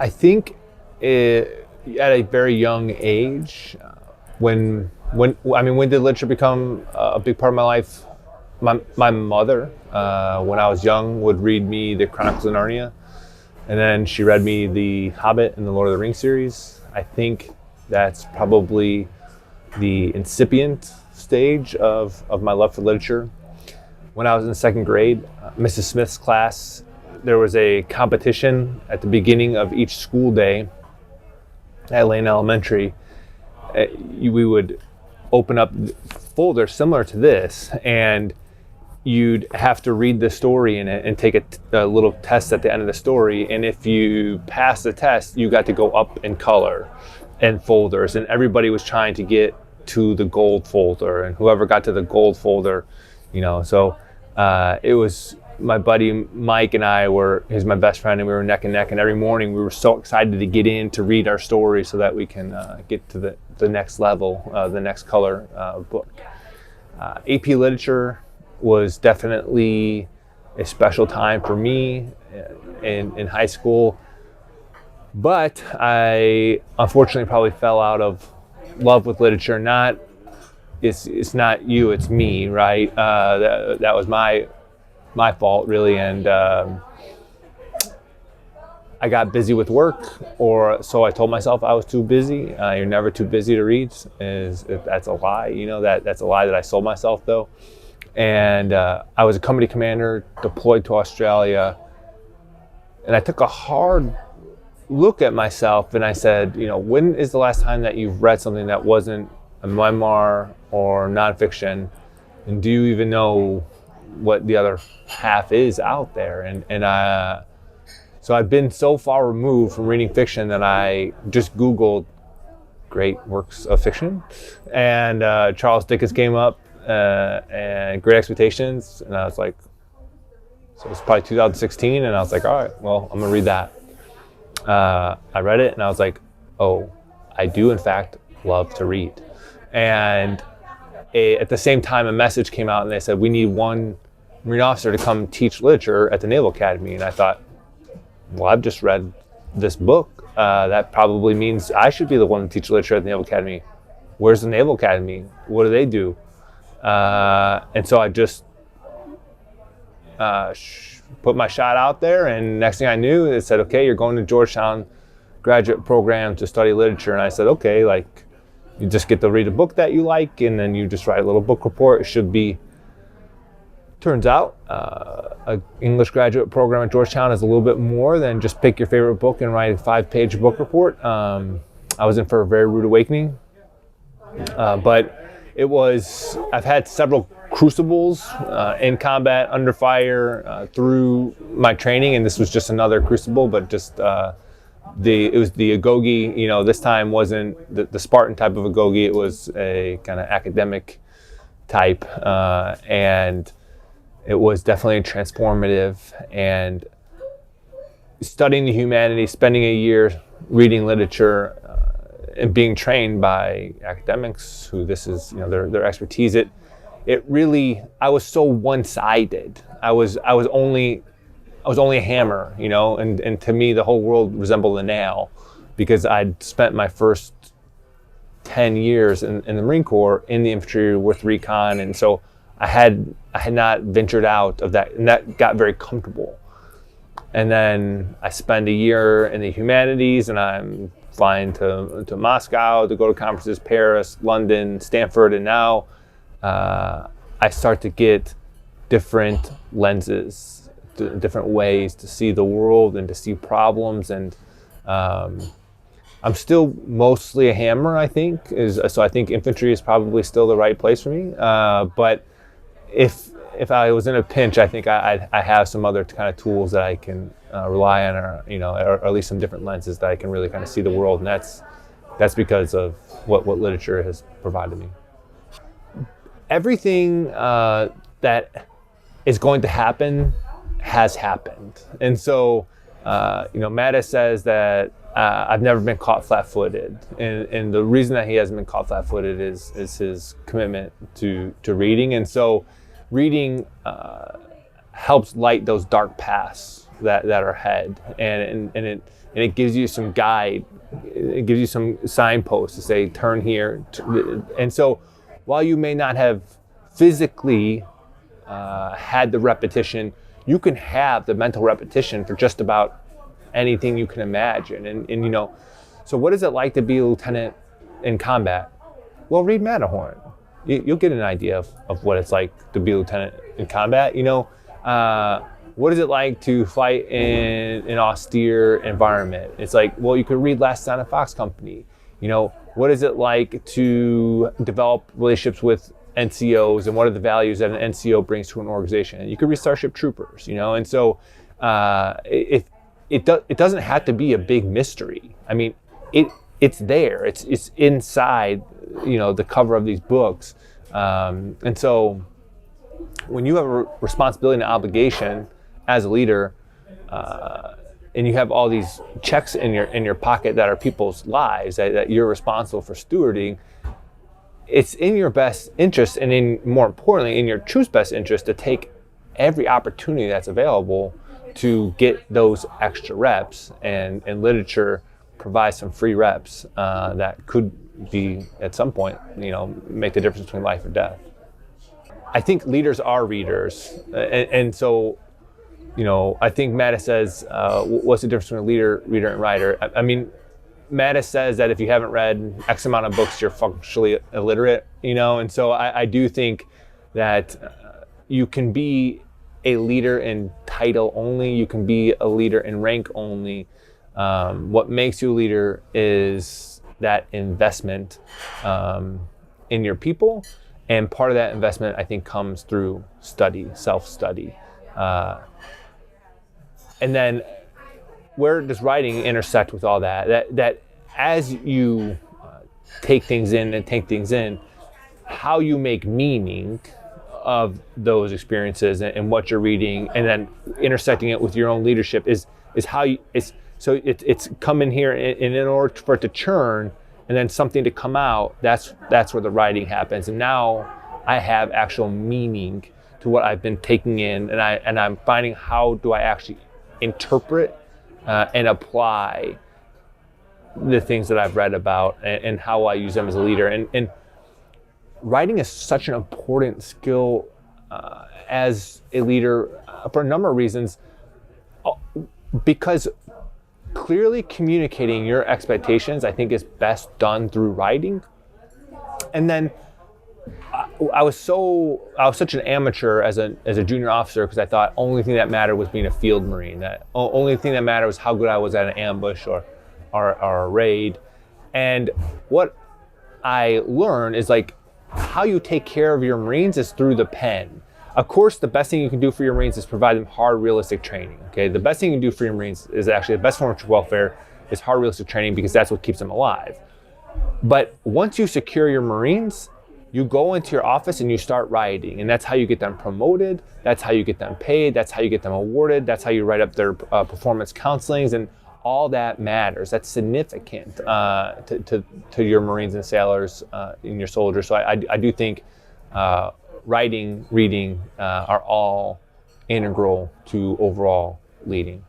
I think at a very young age, when did literature become a big part of my life? My mother, when I was young, would read me the Chronicles of Narnia, and then she read me the Hobbit and the Lord of the Rings series. I think that's probably the incipient stage of my love for literature. When I was in the second grade, Mrs. Smith's class, there was a competition at the beginning of each school day at Lane Elementary. We would open up folders similar to this, and you'd have to read the story in it and take a little test at the end of the story. And if you passed the test, you got to go up in color and folders, and everybody was trying to get to the gold folder, and whoever got to the gold folder, so it was my buddy Mike and I he's my best friend, and we were neck and neck, and every morning we were so excited to get in to read our story so that we can get to the next level, the next color book. AP Literature was definitely a special time for me in high school, but I unfortunately probably fell out of love with literature. It's not you, it's me, right? That was my fault, really, and I got busy with work, or so I told myself I was too busy. You're never too busy to read. That's a lie, that's a lie that I sold myself, though. And I was a company commander deployed to Australia, and I took a hard look at myself, and I said, when is the last time that you've read something that wasn't a memoir or nonfiction, and do you even know what the other half is out there? And so I've been so far removed from reading fiction that I just Googled great works of fiction, and Charles Dickens came up, and Great Expectations, and I was like, so it was probably 2016, and I was like, all right, well, I'm gonna read that. I read it, and I was like, oh, I do in fact love to read. And at the same time, a message came out, and they said, we need one Marine officer to come teach literature at the Naval Academy. And I thought, well, I've just read this book. That probably means I should be the one to teach literature at the Naval Academy. Where's the Naval Academy? What do they do? And so I just put my shot out there, and next thing I knew, it said, okay, you're going to Georgetown graduate program to study literature. And I said, okay, you just get to read a book that you like, and then you just write a little book report. It should be, turns out, an English graduate program at Georgetown is a little bit more than just pick your favorite book and write a 5-page book report. I was in for a very rude awakening, but I've had several crucibles in combat, under fire, through my training, and this was just another crucible, but just it was the agoge. This time wasn't the Spartan type of agoge. It was a kind of academic type, and it was definitely transformative. And studying the humanities, spending a year reading literature, and being trained by academics who this is, their expertise. It really, I was so one-sided. I was only a hammer, and to me the whole world resembled a nail, because I'd spent my first 10 years in the Marine Corps in the infantry with recon, and so I had not ventured out of that, and that got very comfortable. And then I spend a year in the humanities, and I'm flying to Moscow to go to conferences, Paris, London, Stanford, and now I start to get different lenses, different ways to see the world and to see problems. And I'm still mostly a hammer, I think. So I think infantry is probably still the right place for me. But if I was in a pinch, I think I have some other kind of tools that I can rely on, or at least some different lenses that I can really kind of see the world. And that's because of what literature has provided me. Everything that is going to happen has happened. And so, Mattis says that I've never been caught flat-footed. And the reason that he hasn't been caught flat-footed is his commitment to reading. And so reading helps light those dark paths that are ahead. And and it gives you some guide, it gives you some signposts to say, turn here. And so while you may not have physically had the repetition, you can have the mental repetition for just about anything you can imagine. And you know, so what is it like to be a lieutenant in combat? Well, read Matterhorn. You'll get an idea of what it's like to be a lieutenant in combat. You know, what is it like to fight in an austere environment? It's like, well, you could read Last Son of Fox Company. You know, what is it like to develop relationships with NCOs, and what are the values that an NCO brings to an organization? You could read Starship Troopers, you know, and so it doesn't have to be a big mystery. I mean, it's there. It's inside, you know, the cover of these books, and so when you have a responsibility and an obligation as a leader, and you have all these checks in your pocket that are people's lives that you're responsible for stewarding, it's in your best interest, and more importantly, in your troops' best interest, to take every opportunity that's available to get those extra reps, and literature provides some free reps that could be, at some point, you know, make the difference between life or death. I think leaders are readers, and so, you know, I think Mattis says, what's the difference between a leader, reader, and writer? I mean, Mattis says that if you haven't read X amount of books, you're functionally illiterate, you know, and so I do think that you can be a leader in title only, you can be a leader in rank only. What makes you a leader is that investment in your people, and part of that investment, I think, comes through study, self-study. And then where does writing intersect with all that? That as you take things in, how you make meaning of those experiences and what you're reading, and then intersecting it with your own leadership is how you, it's come in here, and in order for it to churn and then something to come out, that's where the writing happens. And now I have actual meaning to what I've been taking in, and I'm finding, how do I actually interpret and apply the things that I've read about, and how I use them as a leader. And writing is such an important skill as a leader for a number of reasons, because clearly communicating your expectations, I think, is best done through writing. And then I was such an amateur as a junior officer, because I thought only thing that mattered was being a field Marine. That only thing that mattered was how good I was at an ambush or a raid. And what I learned is, like, how you take care of your Marines is through the pen. Of course, the best thing you can do for your Marines is provide them hard, realistic training. Okay, the best thing you can do for your Marines is actually, the best form of troop welfare is hard, realistic training, because that's what keeps them alive. But once you secure your Marines, you go into your office and you start writing, and that's how you get them promoted, that's how you get them paid, that's how you get them awarded, that's how you write up their performance counselings, and all that matters. That's significant to your Marines and sailors and your soldiers. So I do think writing, reading are all integral to overall leading.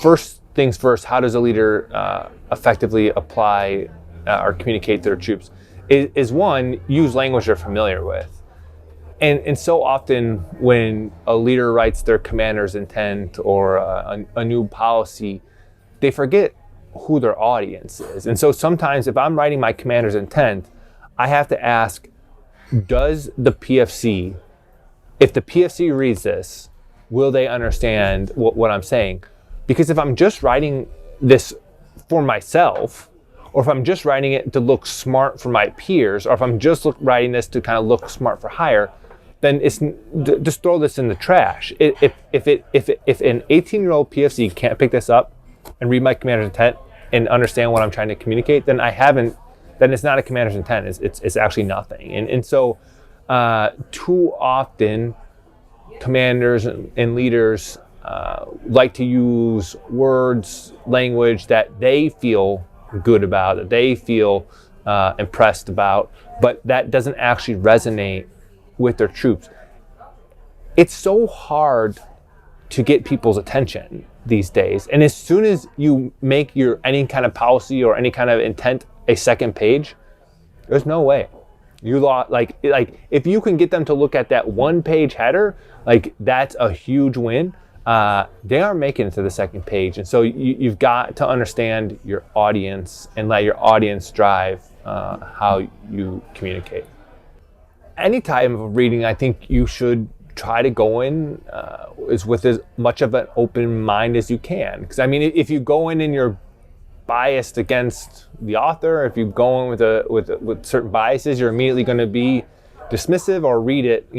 First things first, how does a leader effectively apply or communicate to their troops? Is one, use language they're familiar with. And so often when a leader writes their commander's intent or a new policy, they forget who their audience is. And so sometimes if I'm writing my commander's intent, I have to ask, does the PFC, if the PFC reads this, will they understand what I'm saying? Because if I'm just writing this for myself, or if I'm just writing it to look smart for my peers, or if I'm just writing this to kind of look smart for hire, then it's just throw this in the trash. If an 18-year-old PFC can't pick this up and read my commander's intent and understand what I'm trying to communicate, then then it's not a commander's intent. It's actually nothing. And so too often commanders and leaders like to use words, language that they feel good about, that they feel impressed about, but that doesn't actually resonate with their troops. It's so hard to get people's attention these days. And as soon as you make any kind of policy or any kind of intent a second page, there's no way. You like if you can get them to look at that one page header, like that's a huge win. They aren't making it to the second page. And so you've got to understand your audience and let your audience drive how you communicate. Any type of reading, I think you should try to go in is with as much of an open mind as you can. Because I mean, if you go in and you're biased against the author, if you go in with certain biases, you're immediately going to be dismissive or read it,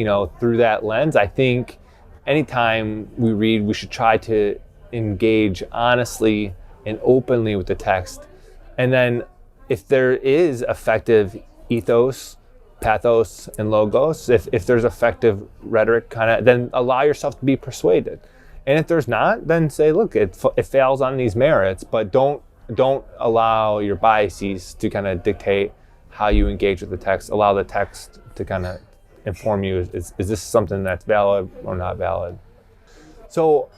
through that lens. I think anytime we read, we should try to engage honestly and openly with the text. And then if there is effective ethos, pathos, and logos, if there's effective rhetoric, then allow yourself to be persuaded. And if there's not, then say, look, it fails on these merits, but don't allow your biases to kind of dictate how you engage with the text. Allow the text to kind of inform you, is this something that's valid or not valid? So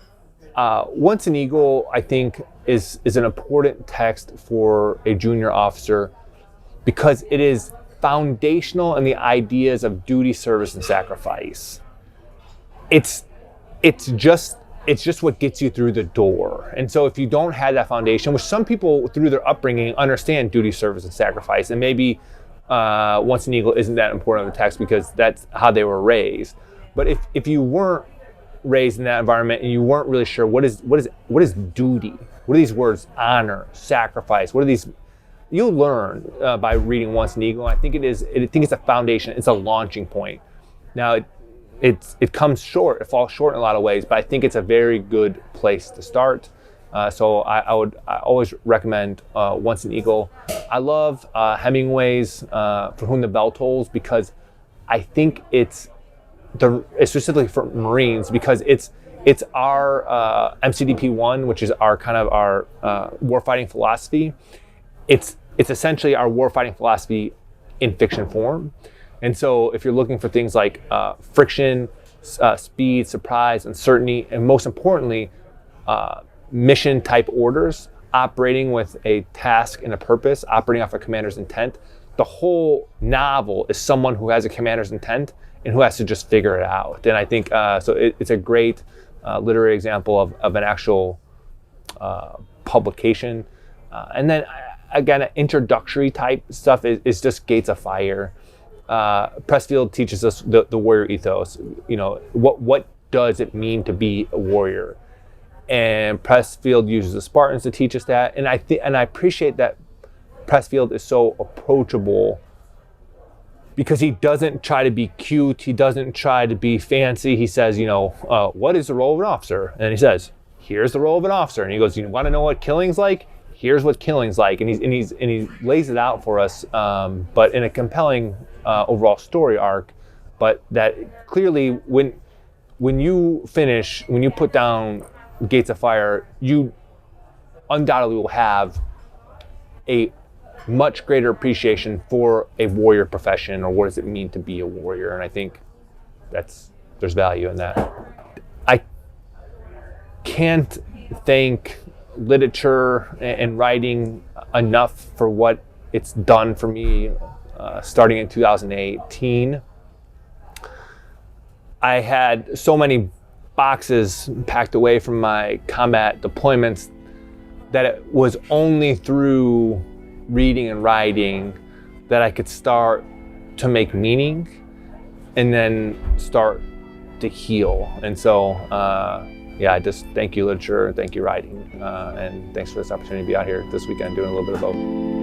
Once an Eagle, I think, is an important text for a junior officer because it is foundational in the ideas of duty, service, and sacrifice. It's just what gets you through the door. And so if you don't have that foundation, which some people through their upbringing understand duty, service, and sacrifice, and maybe Once an Eagle isn't that important of a text because that's how they were raised. But if you weren't raised in that environment and you weren't really sure what is duty, what are these words, honor, sacrifice, what are these, you'll learn by reading Once an Eagle. I think it's a foundation, it's a launching point. Now it comes short, it falls short in a lot of ways, but I think it's a very good place to start. So I always recommend Once an Eagle. I love Hemingway's For Whom the Bell Tolls because I think it's specifically for Marines because it's our MCDP1, which is our kind of our warfighting philosophy. It's essentially our warfighting philosophy in fiction form. And so if you're looking for things like friction, speed, surprise, uncertainty, and most importantly, mission type orders, operating with a task and a purpose, operating off a commander's intent, the whole novel is someone who has a commander's intent and who has to just figure it out. And I think so it's a great literary example of an actual publication. And then again, introductory type stuff is just Gates of Fire. Pressfield teaches us the warrior ethos. What does it mean to be a warrior? And Pressfield uses the Spartans to teach us that. And I appreciate that Pressfield is so approachable because he doesn't try to be cute. He doesn't try to be fancy. He says, what is the role of an officer? And he says, here's the role of an officer. And he goes, you want to know what killing's like? Here's what killing's like. And he lays it out for us, but in a compelling overall story arc. But that clearly, when you put down Gates of Fire, you undoubtedly will have a much greater appreciation for a warrior profession, or what does it mean to be a warrior. And I think there's value in that. I can't thank literature and writing enough for what it's done for me. Starting in 2018, I had so many boxes packed away from my combat deployments that it was only through reading and writing that I could start to make meaning and then start to heal. And so, I just thank you, literature, and thank you, writing, and thanks for this opportunity to be out here this weekend doing a little bit of both.